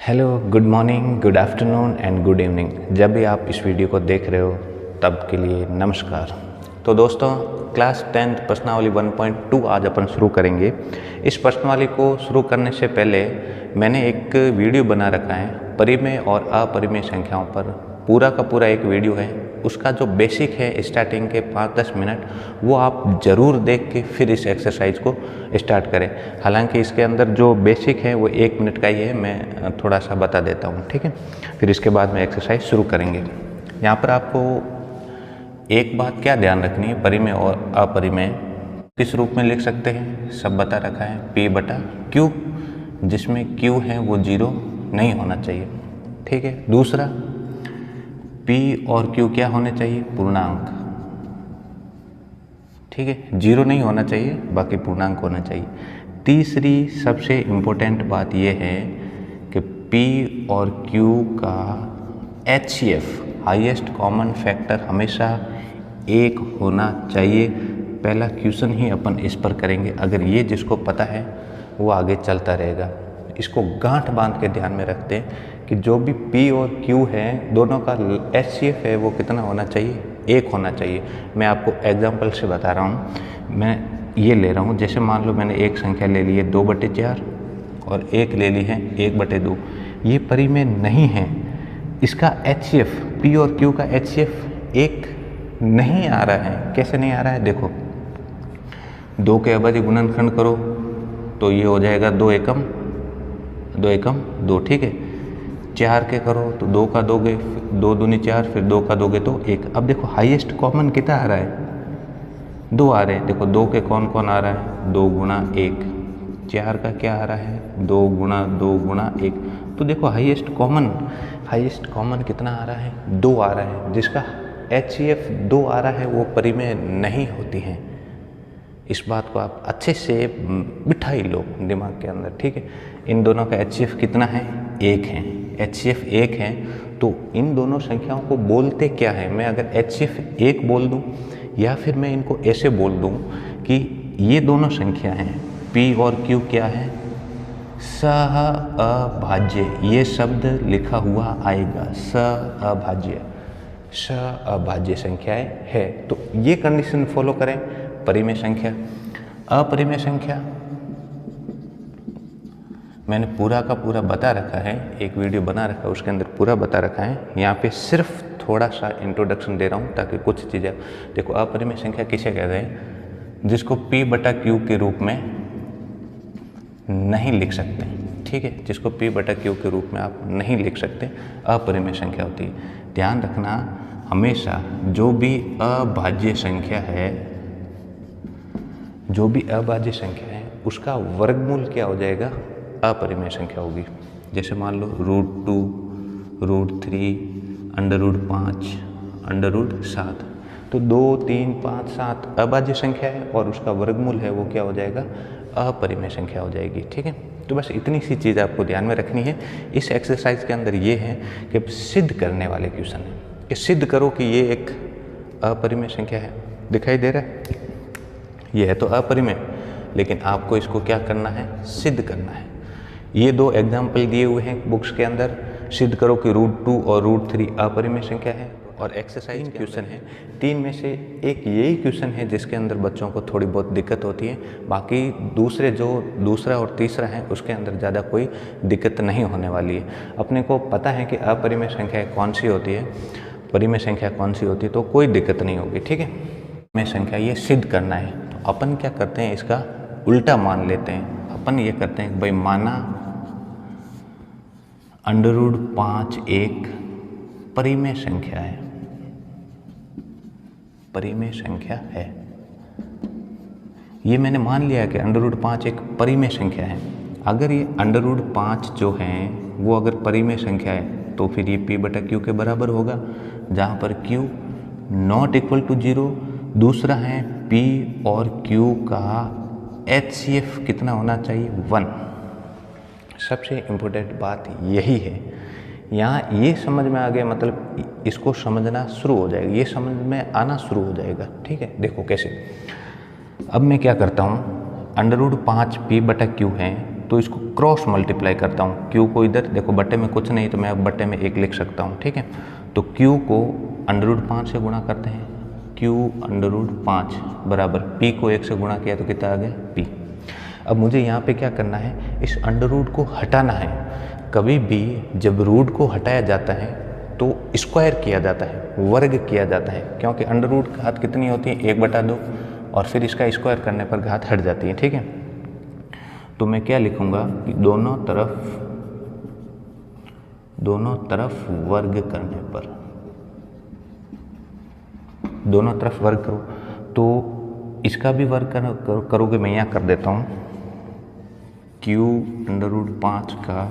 Hello, good morning, good afternoon and good evening. जब भी आप इस वीडियो को देख रहे हो तब के लिए नमस्कार। तो दोस्तों, क्लास 10th प्रश्नावली 1.2 आज अपन शुरू करेंगे। इस प्रश्नावली को शुरू करने से पहले मैंने एक वीडियो बना रखा है परिमेय और अपरिमेय संख्याओं पर। पूरा का पूरा एक वीडियो है, उसका जो बेसिक है स्टार्टिंग के 5-10 मिनट वो आप ज़रूर देख के फिर इस एक्सरसाइज को स्टार्ट करें। हालांकि इसके अंदर जो बेसिक है वो 1 मिनट का ही है, मैं थोड़ा सा बता देता हूँ, ठीक है। फिर इसके बाद में एक्सरसाइज शुरू करेंगे। यहाँ पर आपको एक बात क्या ध्यान रखनी है, परिमेय और अपरिमेय किस रूप में लिख सकते हैं सब बता रखा है। P/Q, जिसमें Q है वो 0 नहीं होना चाहिए, ठीक है। दूसरा, P और Q क्या होने चाहिए, पूर्णांक, ठीक है। 0 नहीं होना चाहिए, बाकी पूर्णांक होना चाहिए। तीसरी सबसे इम्पोर्टेंट बात यह है कि P और Q का HCF हाईएस्ट कॉमन फैक्टर हमेशा 1 होना चाहिए। पहला क्वेश्चन ही अपन इस पर करेंगे। अगर ये जिसको पता है वो आगे चलता रहेगा। इसको गांठ बांध के ध्यान में रखते हैं कि जो भी P और Q है दोनों का HCF है वो कितना होना चाहिए, 1 होना चाहिए। मैं आपको एग्जाम्पल से बता रहा हूँ। मैं ये ले रहा हूँ, जैसे मान लो मैंने एक संख्या ले ली है 2/4 और एक ले ली है 1/2। ये परिमेय नहीं है। इसका HCF, P और Q का HCF 1 नहीं आ रहा है। कैसे नहीं आ रहा है, देखो 2 के अवधि गुणनखंड करो तो ये हो जाएगा 2 एकम 2, ठीक है। 4 के करो तो 2 का दोगे, 2 दूनी 4, फिर 2 का दोगे तो 1। अब देखो हाईएस्ट कॉमन कितना आ रहा है, 2 आ रहे हैं। देखो 2 के कौन कौन आ रहा है, 2 गुणा 1। 4 का क्या आ रहा है, 2 गुणा 2 गुणा 1। तो देखो हाईएस्ट कॉमन कितना आ रहा है, 2 आ रहा है। जिसका HCF 2 आ रहा है वो परिमेय नहीं होती है। इस बात को आप अच्छे से बिठाई लो दिमाग के अंदर, ठीक है। इन दोनों का HCF कितना है, 1 है। HCF 1 है तो इन दोनों संख्याओं को बोलते क्या है। मैं अगर HCF 1 बोल दूं या फिर मैं इनको ऐसे बोल दूं कि ये दोनों संख्या हैं P और Q क्या है, सहअभाज्य। ये शब्द लिखा हुआ आएगा, सहअभाज्य संख्याएं है। तो ये कंडीशन फॉलो करें। परिमेय संख्या, अपरिमेय संख्या मैंने पूरा का पूरा बता रखा है, एक वीडियो बना रखा है उसके अंदर पूरा बता रखा है। यहाँ पे सिर्फ थोड़ा सा इंट्रोडक्शन दे रहा हूँ ताकि कुछ चीज़ें देखो। अपरिमेय संख्या किसे कहते हैं, जिसको P/Q के रूप में नहीं लिख सकते, ठीक है। जिसको P/Q के रूप में आप नहीं लिख सकते, अपरिमेय संख्या होती है। ध्यान रखना हमेशा जो भी अभाज्य संख्या है, जो भी अभाज्य संख्या है उसका वर्गमूल क्या हो जाएगा, अपरिमेय संख्या होगी। जैसे मान लो √2, √3, √5, √7। तो 2, 3, 5, 7 अभाज्य संख्या है और उसका वर्गमूल है वो क्या हो जाएगा, अपरिमेय संख्या हो जाएगी, ठीक है। तो बस इतनी सी चीज़ आपको ध्यान में रखनी है। इस एक्सरसाइज के अंदर ये है कि सिद्ध करने वाले क्वेश्चन है कि सिद्ध करो कि ये एक अपरिमेय संख्या है। दिखाई दे रहा है, ये है तो अपरिमेय, लेकिन आपको इसको क्या करना है, सिद्ध करना है। ये 2 एग्जाम्पल दिए हुए हैं बुक्स के अंदर। सिद्ध करो कि √2 और √3 अपरिमेय संख्या है। और एक्सरसाइज क्वेश्चन है, 3 में से एक यही क्वेश्चन है जिसके अंदर बच्चों को थोड़ी बहुत दिक्कत होती है। बाकी दूसरे जो दूसरा और तीसरा है उसके अंदर ज़्यादा कोई दिक्कत नहीं होने वाली है। अपने को पता है कि अपरिमेय संख्या कौन सी होती है, परिमेय संख्या कौन सी होती है, तो कोई दिक्कत नहीं होगी, ठीक है। में संख्या ये सिद्ध करना है तो अपन क्या करते हैं, इसका उल्टा मान लेते हैं। अपन ये करते हैं भाई, माना √5 एक परिमेय संख्या है, परिमेय संख्या है। ये मैंने मान लिया कि √5 एक परिमेय संख्या है। अगर ये √5 जो है वो अगर परिमेय संख्या है तो फिर ये P/Q के बराबर होगा, जहाँ पर Q ≠ 0। दूसरा है P और Q का HCF कितना होना चाहिए, 1। सबसे इम्पोर्टेंट बात यही है। यहाँ ये समझ में आ गया, मतलब इसको समझना शुरू हो जाएगा, ये समझ में आना शुरू हो जाएगा, ठीक है। देखो कैसे। अब मैं क्या करता हूँ, √5 P/Q है तो इसको क्रॉस मल्टीप्लाई करता हूँ। क्यू को इधर देखो, बट्टे में कुछ नहीं तो मैं अब बट्टे में 1 लिख सकता हूँ, ठीक है। तो क्यू को √5 से गुणा करते हैं, क्यू √5 बराबर पी को 1 से गुणा किया तो कितना आ गया पी। अब मुझे यहाँ पे क्या करना है, इस अंडर को हटाना है। कभी भी जब रूट को हटाया जाता है तो स्क्वायर किया जाता है, वर्ग किया जाता है, क्योंकि अंडर रूट घात कितनी होती है 1/2 और फिर इसका स्क्वायर करने पर घात हट जाती है, ठीक है। तो मैं क्या लिखूंगा कि दोनों तरफ वर्ग करने पर, दोनों तरफ वर्ग करो तो इसका भी वर्ग करोगे, मैं यहाँ कर देता हूँ क्यू √5 का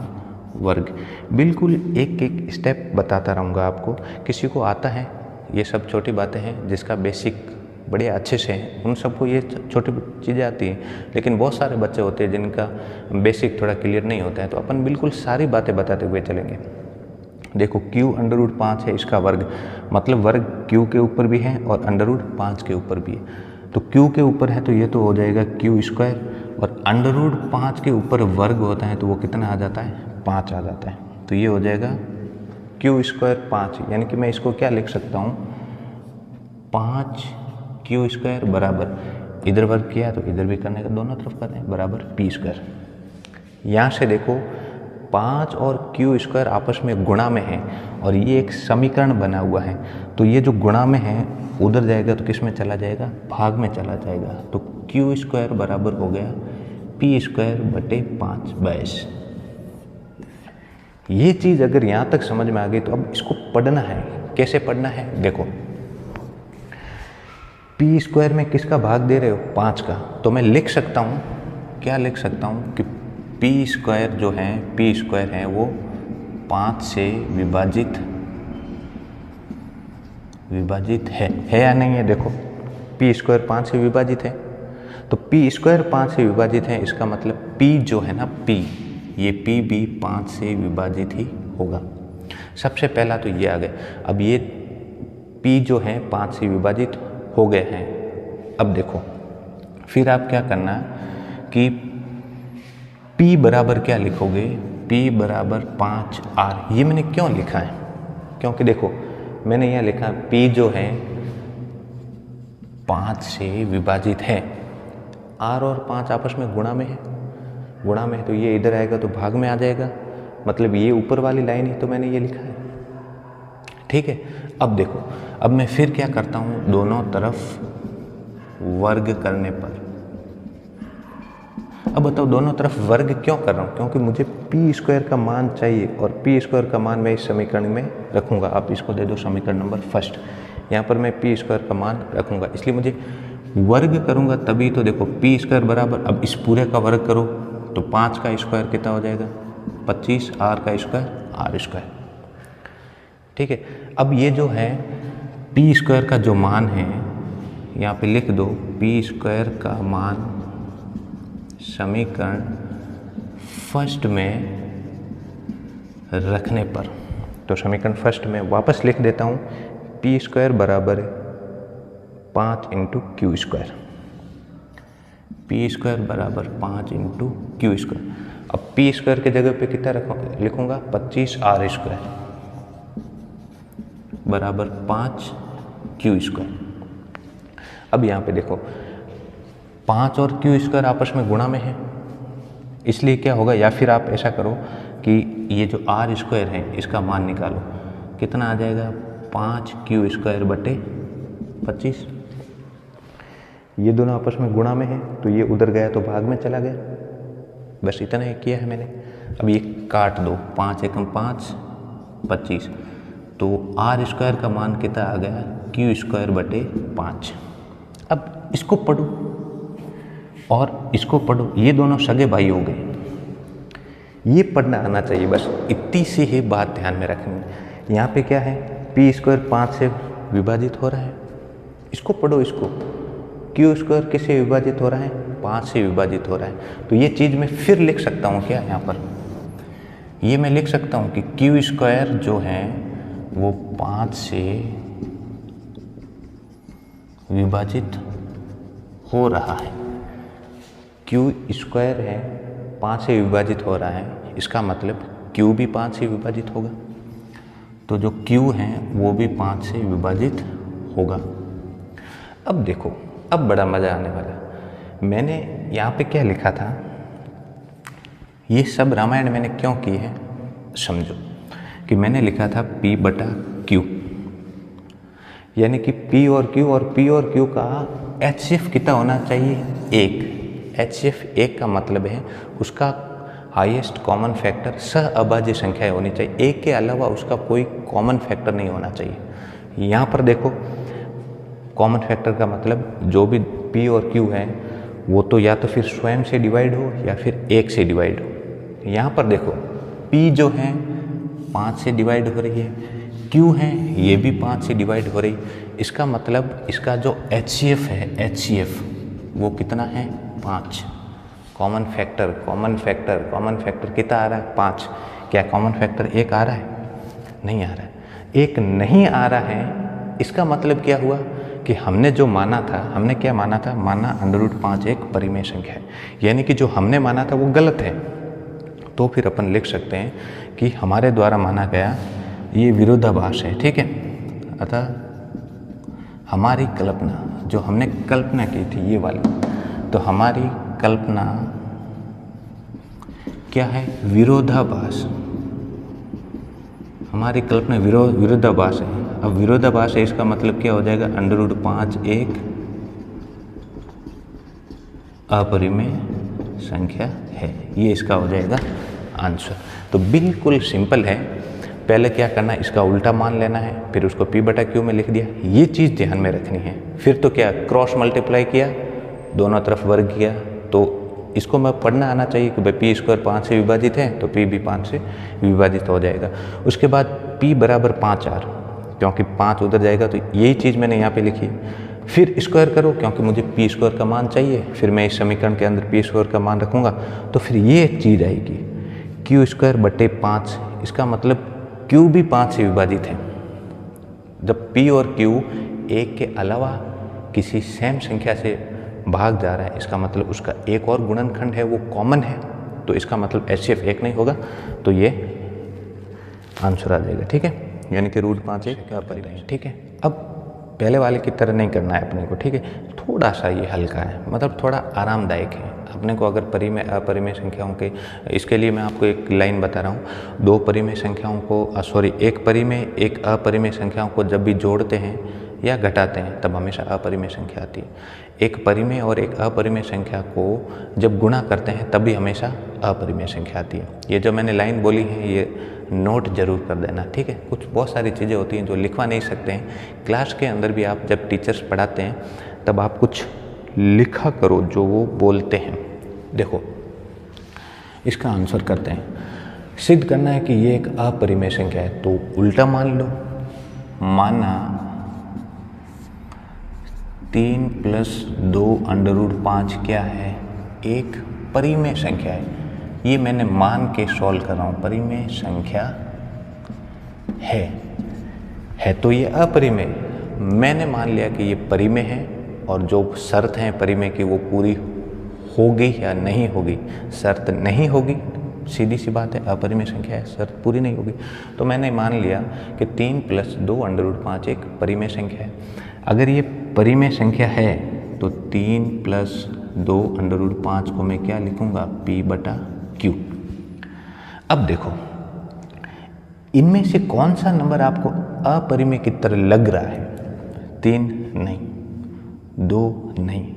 वर्ग। बिल्कुल एक एक स्टेप बताता रहूँगा आपको। किसी को आता है, ये सब छोटी बातें हैं जिसका बेसिक बड़े अच्छे से हैं, उन सबको ये छोटी चीज़ें आती हैं, लेकिन बहुत सारे बच्चे होते हैं जिनका बेसिक थोड़ा क्लियर नहीं होता है, तो अपन बिल्कुल सारी बातें बताते हुए चलेंगे। देखो क्यू √5 है, इसका वर्ग मतलब वर्ग क्यू के ऊपर भी है और √5 के ऊपर भी है। तो क्यू के ऊपर है तो ये तो हो जाएगा क्यू स्क्वायर, और √5 के ऊपर वर्ग होता है तो वो कितना आ जाता है 5 आ जाता है। तो ये हो जाएगा क्यू स्क्वायर 5, यानी कि मैं इसको क्या लिख सकता हूँ 5 क्यू स्क्वायर बराबर, इधर वर्ग किया तो इधर भी करने का, दोनों तरफ करते हैं बराबर पी स्क्वायर। यहाँ से देखो 5 और क्यू स्क्वायर आपस में गुणा में है और ये एक समीकरण बना हुआ है, तो ये जो गुणा में है उधर जाएगा तो किस में चला जाएगा, भाग में चला जाएगा। तो क्यू स्क्वायर बराबर हो गया पी स्क्वायर बटे 5 22। ये चीज़ अगर यहाँ तक समझ में आ गई तो अब इसको पढ़ना है। कैसे पढ़ना है देखो, पी स्क्वायर में किसका भाग दे रहे हो 5 का, तो मैं लिख सकता हूँ, क्या लिख सकता हूँ कि पी स्क्वायर जो है, पी स्क्वायर है वो 5 से विभाजित है या नहीं है। देखो पी स्क्वायर 5 से विभाजित है, तो पी स्क्वायर 5 से विभाजित है, इसका मतलब पी जो है ना पी, ये पी भी 5 से विभाजित ही होगा। सबसे पहला तो ये आ गया। अब ये पी जो है 5 से विभाजित हो गए हैं। अब देखो फिर आप क्या करना कि P बराबर क्या लिखोगे, P बराबर 5R। ये मैंने क्यों लिखा है, क्योंकि देखो मैंने यहाँ लिखा P जो है 5 से विभाजित है, R और 5 आपस में गुणा में है, तो ये इधर आएगा तो भाग में आ जाएगा, मतलब ये ऊपर वाली लाइन ही तो मैंने ये लिखा है, ठीक है। अब देखो, अब मैं फिर क्या करता हूँ, दोनों तरफ वर्ग करने पर। अब बताओ दोनों तरफ वर्ग क्यों कर रहा हूँ, क्योंकि मुझे पी स्क्वायर का मान चाहिए और पी स्क्वायर का मान मैं इस समीकरण में रखूँगा। आप इसको दे दो समीकरण नंबर फर्स्ट, यहाँ पर मैं पी स्क्वायर का मान रखूँगा, इसलिए मुझे वर्ग करूँगा तभी तो। देखो पी स्क्वायर बराबर, अब इस पूरे का वर्ग करो तो 5 का स्क्वायर कितना हो जाएगा 25, R का स्क्वायर R स्क्वायर, ठीक है। अब ये जो है पी स्क्वायर का जो मान है यहाँ पे लिख दो, पी स्क्वायर का मान समीकरण फर्स्ट में रखने पर, तो समीकरण फर्स्ट में वापस लिख देता हूँ, पी स्क्वायर बराबर 5 × क्यू स्क्वायर, पी स्क्वायर बराबर 5 × क्यू स्क्वायर। अब पी स्क्वायर के जगह पे कितना लिखूँगा 25 R स्क्वायर बराबर 5 क्यू स्क्वायर। अब यहाँ पे देखो 5 और क्यू स्क्वायर आपस में गुणा में है, इसलिए क्या होगा, या फिर आप ऐसा करो कि ये जो R स्क्वायर है इसका मान निकालो, कितना आ जाएगा 5 क्यू स्क्वायर बटे 25। ये दोनों आपस में गुणा में है तो ये उधर गया तो भाग में चला गया, बस इतना ही किया है मैंने। अब ये काट दो, 5 एकम 5 25, तो R स्क्वायर का मान कितना आ गया क्यू स्क्वायर बटे 5। अब इसको पढ़ो और इसको पढ़ो, ये दोनों सगे भाई हो गए, ये पढ़ना आना चाहिए, बस इतनी सी ही बात ध्यान में रखनी। यहाँ पे क्या है, पी स्क्वायर 5 से विभाजित हो रहा है, इसको पढ़ो, इसको क्यू स्क्वायर किससे विभाजित हो रहा है 5 से विभाजित हो रहा है। तो ये चीज़ मैं फिर लिख सकता हूँ क्या, यहाँ पर ये मैं लिख सकता हूँ कि क्यू स्क्वायर जो है वो 5 से विभाजित हो रहा है, क्यू स्क्वायर है 5 से विभाजित हो रहा है, इसका मतलब Q भी 5 से विभाजित होगा। तो जो Q है वो भी 5 से विभाजित होगा। अब देखो, अब बड़ा मज़ा आने वाला। मैंने यहाँ पे क्या लिखा था, ये सब रामायण मैंने क्यों की है समझो। कि मैंने लिखा था P बटा Q, यानी कि P और Q और P और Q का HCF कितना होना चाहिए, 1। HCF 1 का मतलब है उसका हाईएस्ट कॉमन फैक्टर सहअभाज्य संख्या होनी चाहिए, 1 के अलावा उसका कोई कॉमन फैक्टर नहीं होना चाहिए। यहाँ पर देखो, कॉमन फैक्टर का मतलब जो भी P और Q है वो तो या तो फिर स्वयं से डिवाइड हो या फिर 1 से डिवाइड हो। यहाँ पर देखो, P जो है 5 से डिवाइड हो रही है, Q है ये भी 5 से डिवाइड हो रही। इसका मतलब इसका जो HCF है, HCF वो कितना है, 5। कॉमन फैक्टर कितना आ रहा है, 5। क्या कॉमन फैक्टर 1 आ रहा है, नहीं आ रहा है। 1 नहीं आ रहा है, इसका मतलब क्या हुआ कि हमने जो माना था, हमने क्या माना था, माना √5 एक परिमेय संख्या है, यानी कि जो हमने माना था वो गलत है। तो फिर अपन लिख सकते हैं कि हमारे द्वारा माना गया ये विरोधाभास है, ठीक है। अतः हमारी कल्पना, जो हमने कल्पना की थी ये वाली, तो हमारी कल्पना क्या है, विरोधाभास। हमारी कल्पना विरोधाभास है। अब विरोधाभास है, इसका मतलब क्या हो जाएगा, √5 एक अपरिमेय संख्या है। ये इसका हो जाएगा आंसर। तो बिल्कुल सिंपल है। पहले क्या करना, इसका उल्टा मान लेना है, फिर उसको P बटा Q में लिख दिया। ये चीज़ ध्यान में रखनी है। फिर तो क्या, क्रॉस मल्टीप्लाई किया, दोनों तरफ वर्ग किया, तो इसको मैं पढ़ना आना चाहिए कि भाई P² 5 से विभाजित है तो P भी 5 से विभाजित हो जाएगा। उसके बाद P बराबर 5R, क्योंकि 5 उधर जाएगा तो यही चीज़ मैंने यहाँ पे लिखी। फिर स्क्वायर करो, क्योंकि मुझे P² का मान चाहिए, फिर मैं इस समीकरण के अंदर P² का मान रखूँगा, तो फिर ये चीज़ आएगी Q² बटे 5। इसका मतलब Q भी 5 से विभाजित है। जब P और Q 1 के अलावा किसी सेम संख्या से भाग जा रहा है, इसका मतलब उसका एक और गुणनखंड है वो कॉमन है, तो इसका मतलब HCF 1 नहीं होगा, तो ये आंसर आ जाएगा, ठीक है। यानी कि √5 एक अपरिमेय, ठीक है। अब पहले वाले की तरह नहीं करना है अपने को, ठीक है। थोड़ा सा ये हल्का है, मतलब थोड़ा आरामदायक है अपने को। अगर परिमेय अपरिमेय संख्याओं के, इसके लिए मैं आपको एक लाइन बता रहा हूँ। 2 परिमेय संख्याओं को एक परिमेय एक अपरिमेय संख्याओं को जब भी जोड़ते हैं या घटाते हैं तब हमेशा अपरिमेय संख्या आती है। एक परिमेय और एक अपरिमेय संख्या को जब गुणा करते हैं तब भी हमेशा अपरिमेय संख्या आती है। ये जो मैंने लाइन बोली है ये नोट जरूर कर देना, ठीक है। कुछ बहुत सारी चीज़ें होती हैं जो लिखवा नहीं सकते हैं। क्लास के अंदर भी आप जब टीचर्स पढ़ाते हैं तब आप कुछ लिखा करो जो वो बोलते हैं। देखो, इसका आंसर करते हैं। सिद्ध करना है कि ये एक अपरिमेय संख्या है, तो उल्टा मान लो। माना 3 + 2 √5 क्या है, एक परिमेय संख्या है। ये मैंने मान के सॉल्व कर रहा हूँ, परिमेय संख्या है तो ये अपरिमेय। मैंने मान लिया कि ये परिमेय है और जो शर्त है परिमेय की वो पूरी होगी या नहीं होगी। शर्त नहीं होगी, सीधी सी बात है, अपरिमेय संख्या है, शर्त पूरी नहीं होगी। तो मैंने मान लिया कि 3 + 2 √5 एक परिमेय संख्या है। अगर ये परिमेय संख्या है तो 3 + 2 √5 को मैं क्या लिखूँगा, P बटा Q। अब देखो, इनमें से कौन सा नंबर आपको अपरिमेय की तरह लग रहा है, 3 नहीं, 2 नहीं,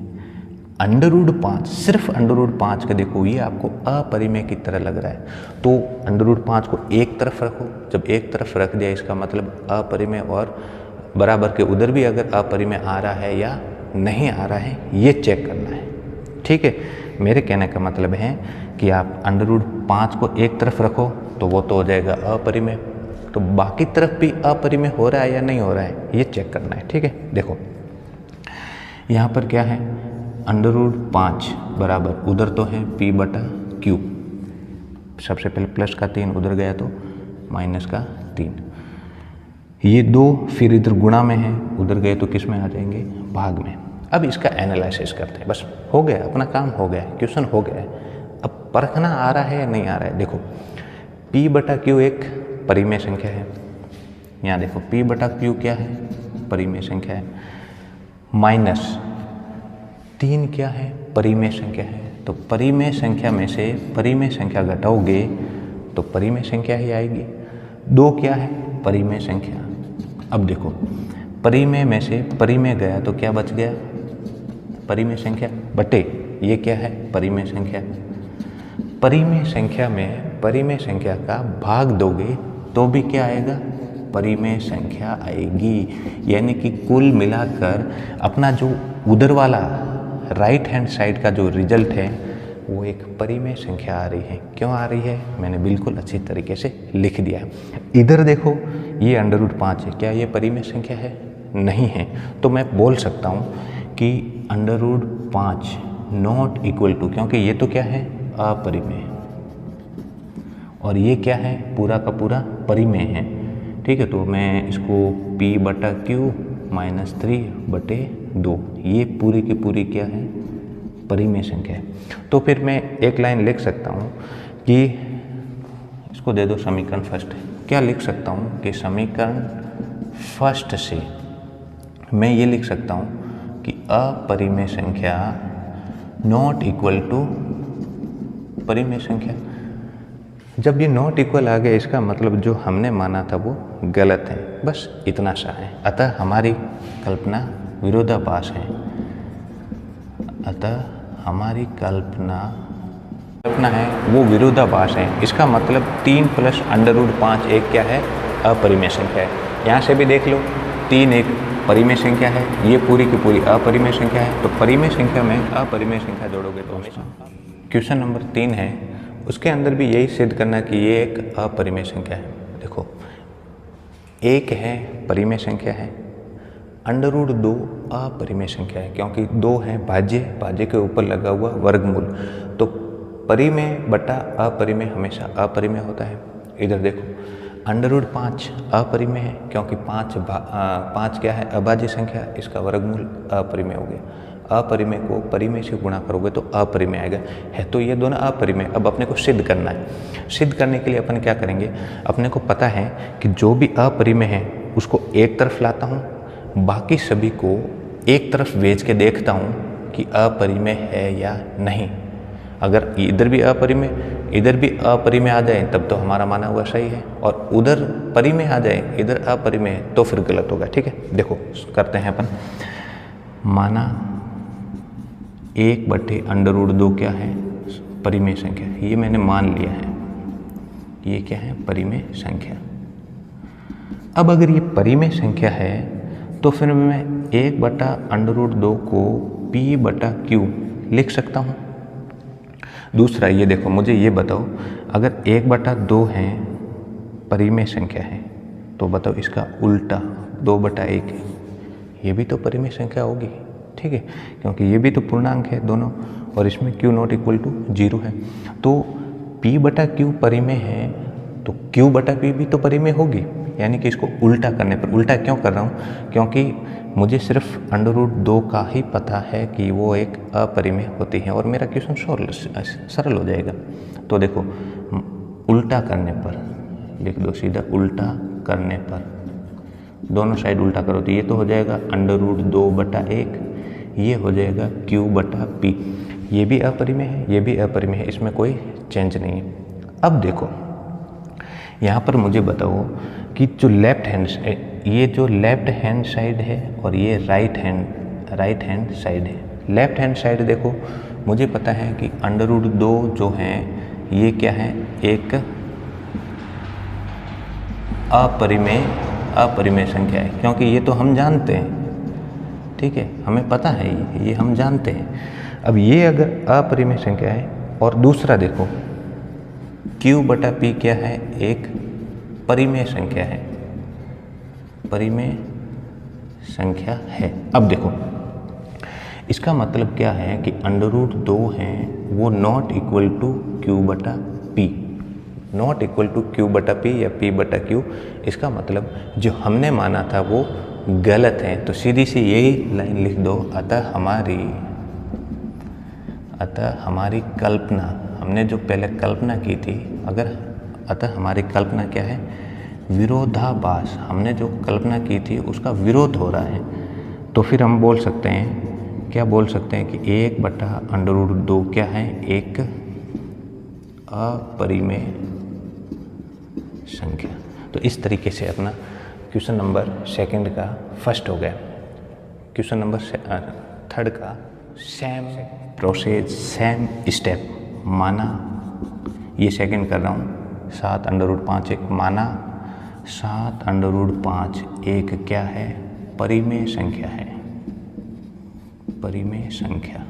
√5, सिर्फ √5 का देखो ये आपको अपरिमेय की तरह लग रहा है। तो √5 को एक तरफ रखो, जब एक तरफ रख दिया इसका मतलब अपरिमेय, और बराबर के उधर भी अगर अपरिमेय आ रहा है या नहीं आ रहा है ये चेक करना है, ठीक है। मेरे कहने का मतलब है कि आप √5 को एक तरफ रखो तो वो तो हो जाएगा अपरिमेय, तो बाकी तरफ भी अपरिमेय हो रहा है या नहीं हो रहा है ये चेक करना है, ठीक है। देखो यहाँ पर क्या है, √5 बराबर उधर तो है P बटा Q। सबसे पहले प्लस का 3 उधर गया तो माइनस का 3, ये 2 फिर इधर गुणा में है, उधर गए तो किस में आ जाएंगे, भाग में। अब इसका एनालिसिस करते हैं, बस हो गया, अपना काम हो गया, क्वेश्चन हो गया। अब परखना आ रहा है या नहीं आ रहा है। देखो P बटा Q एक परिमेय संख्या है, यहाँ देखो P बटा Q क्या है, परिमेय संख्या है, माइनस 3 क्या है, परिमेय संख्या है। तो परिमेय संख्या में से परिमेय संख्या घटाओगे तो परिमेय संख्या ही आएगी। 2 क्या है, परिमेय संख्या। अब देखो परिमेय में से परिमेय गया तो क्या बच गया, परिमेय संख्या, बटे ये क्या है, परिमेय संख्या। परिमेय संख्या में परिमेय संख्या का भाग दोगे तो भी क्या आएगा, परिमेय संख्या आएगी। यानी कि कुल मिलाकर अपना जो उधर वाला राइट हैंड साइड का जो रिजल्ट है वो एक परिमेय संख्या आ रही है। क्यों आ रही है, मैंने बिल्कुल अच्छी तरीके से लिख दिया है। इधर देखो ये √5 है, क्या ये परिमेय संख्या है, नहीं है। तो मैं बोल सकता हूँ कि √5 नॉट इक्वल टू, क्योंकि ये तो क्या है, अपरिमेय, और ये क्या है, पूरा का पूरा परिमेय है। ठीक है, तो मैं इसको P बटा Q माइनस 3/2, ये पूरी की पूरी क्या है, परिमेय संख्या है। तो फिर मैं एक लाइन लिख सकता हूँ कि इसको दे दो समीकरण फर्स्ट। क्या लिख सकता हूँ कि समीकरण फर्स्ट से मैं ये लिख सकता हूँ कि अपरिमेय संख्या नॉट इक्वल टू परिमेय संख्या। जब ये नॉट इक्वल आ गया इसका मतलब जो हमने माना था वो गलत है, बस इतना सा है। अतः हमारी कल्पना विरोधाभास है। अतः हमारी कल्पना है वो विरोधाभास है। इसका मतलब 3 + √5 एक क्या है, अपरिमेय संख्या है। यहाँ से भी देख लो 3 एक परिमेय संख्या है, ये पूरी की पूरी अपरिमेय संख्या है। तो परिमेय संख्या में अपरिमेय संख्या जोड़ोगे तो हमेशा। क्वेश्चन नंबर 3 है, उसके अंदर भी यही सिद्ध करना कि ये एक अपरिमेय संख्या है। देखो 1 है परिमेय संख्या है, √2 अपरिमेय संख्या है, क्योंकि 2 है भाज्य के ऊपर लगा हुआ वर्गमूल। तो परिमेय बटा अपरिमेय हमेशा अपरिमेय होता है। इधर देखो √5 अपरिमेय है, क्योंकि 5 क्या है, अभाज्य संख्या, इसका वर्गमूल अपरिमेय हो गया। अपरिमेय को परिमेय से गुणा करोगे तो अपरिमेय आएगा, है तो ये दोनों अपरिमेय। अब अपने को सिद्ध करना है। सिद्ध करने के लिए अपन क्या करेंगे, अपने को पता है कि जो भी अपरिमेय है उसको एक तरफ लाता हूँ, बाकी सभी को एक तरफ भेज के देखता हूँ कि अपरिमेय है या नहीं। अगर इधर भी अपरिमेय इधर भी अपरिमेय आ जाए तब तो हमारा माना हुआ सही है, और उधर परिमेय आ जाए इधर अपरिमेय तो फिर गलत होगा। ठीक है, देखो करते हैं अपन। माना 1/√2 क्या है, परिमेय संख्या, ये मैंने मान लिया है, ये क्या है, परिमेय संख्या। अब अगर ये परिमेय संख्या है तो फिर मैं 1/√2 को P बटा Q लिख सकता हूँ। दूसरा ये देखो, मुझे ये बताओ, अगर 1/2 है परिमेय संख्या है तो बताओ इसका उल्टा 2/1 है, ये भी तो परिमेय संख्या होगी। ठीक है, क्योंकि ये भी तो पूर्णांक है दोनों, और इसमें Q नॉट इक्वल टू 0 है। तो P बटा Q परिमेय है तो Q बटा P भी तो परिमेय होगी। यानी कि इसको उल्टा करने पर, उल्टा क्यों कर रहा हूँ, क्योंकि मुझे सिर्फ √2 का ही पता है कि वो एक अपरिमेय होती है, और मेरा क्वेश्चन सरल हो जाएगा। तो देखो उल्टा करने पर लिख दो सीधा, उल्टा करने पर दोनों साइड उल्टा करो तो ये तो हो जाएगा √2/1, ये हो जाएगा Q बटा P। ये भी अपरिमेय है, ये भी अपरिमेय है, इसमें कोई चेंज नहीं है। अब देखो यहाँ पर मुझे बताओ कि जो लेफ्ट हैंड साइड है और ये राइट हैंड साइड है। लेफ्ट हैंड साइड देखो, मुझे पता है कि √2 जो है ये क्या है, एक अपरिमेय संख्या है, क्योंकि ये तो हम जानते हैं। ठीक है, हमें पता है ये हम जानते हैं। अब ये अगर अपरिमेय संख्या है, और दूसरा देखो Q बटा P क्या है, एक परिमेय संख्या है, परिमेय संख्या है। अब देखो इसका मतलब क्या है कि √2 है वो नॉट इक्वल टू Q बटा P, not equal to Q बटा P या P बटा Q। इसका मतलब जो हमने माना था वो गलत है। तो सीधी सी यही लाइन लिख दो, अतः हमारी कल्पना हमने जो पहले कल्पना की थी, अतः हमारी कल्पना क्या है, विरोधाभास। हमने जो कल्पना की थी उसका विरोध हो रहा है, तो फिर हम बोल सकते हैं, क्या बोल सकते हैं कि 1/√2 क्या है, एक अपरिमेय संख्या। तो इस तरीके से अपना क्वेश्चन नंबर सेकंड का फर्स्ट हो गया। क्वेश्चन नंबर थर्ड का सेम प्रोसेस, सेम स्टेप। माना, ये सेकंड कर रहा हूँ, 7√5 एक माना, 7√5 एक क्या है, परिमेय संख्या है, परिमेय संख्या।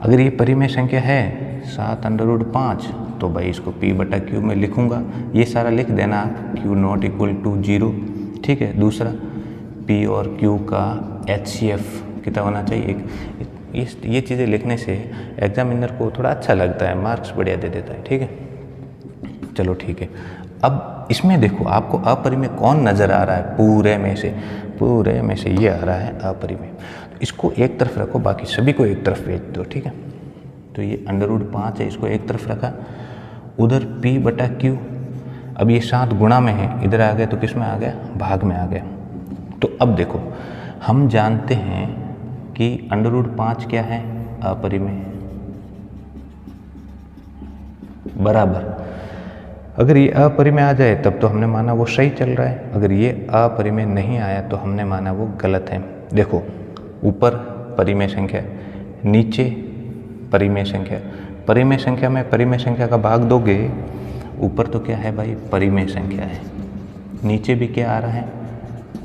अगर ये परिमेय संख्या है 7√5, तो भाई इसको p/q में लिखूंगा, ये सारा लिख देना आप, q ≠ 0, ठीक है। दूसरा, p और q का HCF कितना होना चाहिए, ये चीज़ें लिखने से एग्जामिनर को थोड़ा अच्छा लगता है, मार्क्स बढ़िया दे देता है, ठीक है। चलो ठीक है। अब इसमें देखो आपको अपरिमेय कौन नज़र आ रहा है, पूरे में से ये आ रहा है अपरिमेय। इसको एक तरफ रखो, बाकी सभी को एक तरफ भेज दो, ठीक है। तो ये √5 है, इसको एक तरफ रखा, उधर p/q। अब ये 7 गुणा में है, इधर आ गया तो किस में आ गया, भाग में आ गया। तो अब देखो, हम जानते हैं कि √5 क्या है, अपरिमेय, बराबर। अगर ये अपरिमेय आ जाए तब तो हमने माना वो सही चल रहा है, अगर ये अपरिमेय नहीं आया तो हमने माना वो गलत है। देखो, ऊपर परिमेय संख्या, नीचे परिमेय संख्या। परिमेय संख्या में परिमेय संख्या का भाग दोगे, ऊपर तो क्या है भाई, परिमेय संख्या है, नीचे भी क्या आ रहा है,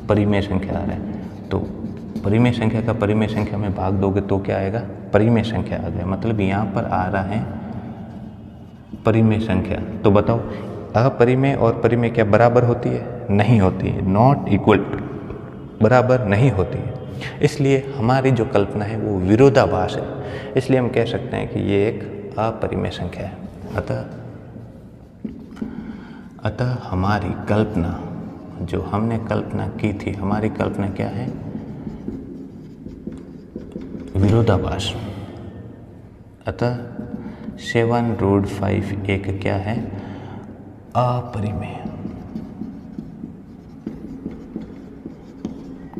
परिमेय संख्या आ रहा है। तो परिमेय संख्या का परिमेय संख्या में भाग दोगे तो क्या आएगा, परिमेय संख्या आ गया। मतलब यहाँ पर आ रहा है परिमेय संख्या। तो बताओ, अपरिमेय और परिमेय क्या बराबर होती है, नहीं होती है, नॉट इक्वल, बराबर नहीं होती है। इसलिए हमारी जो कल्पना है वो विरोधाभास है, इसलिए हम कह सकते हैं कि ये एक अपरिमेय संख्या है। अतः हमारी कल्पना, जो हमने कल्पना की थी, हमारी कल्पना क्या है, विरोधाभास। अतः 7√5 एक क्या है, अपरिमेय,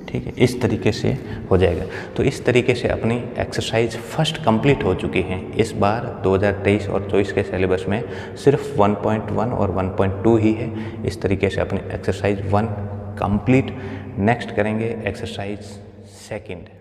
ठीक है। इस तरीके से हो जाएगा। तो इस तरीके से अपनी एक्सरसाइज फर्स्ट कंप्लीट हो चुकी है। इस बार 2023 और 24 के सिलेबस में सिर्फ 1.1 और 1.2 ही है। इस तरीके से अपनी एक्सरसाइज 1 कंप्लीट। नेक्स्ट करेंगे एक्सरसाइज सेकंड।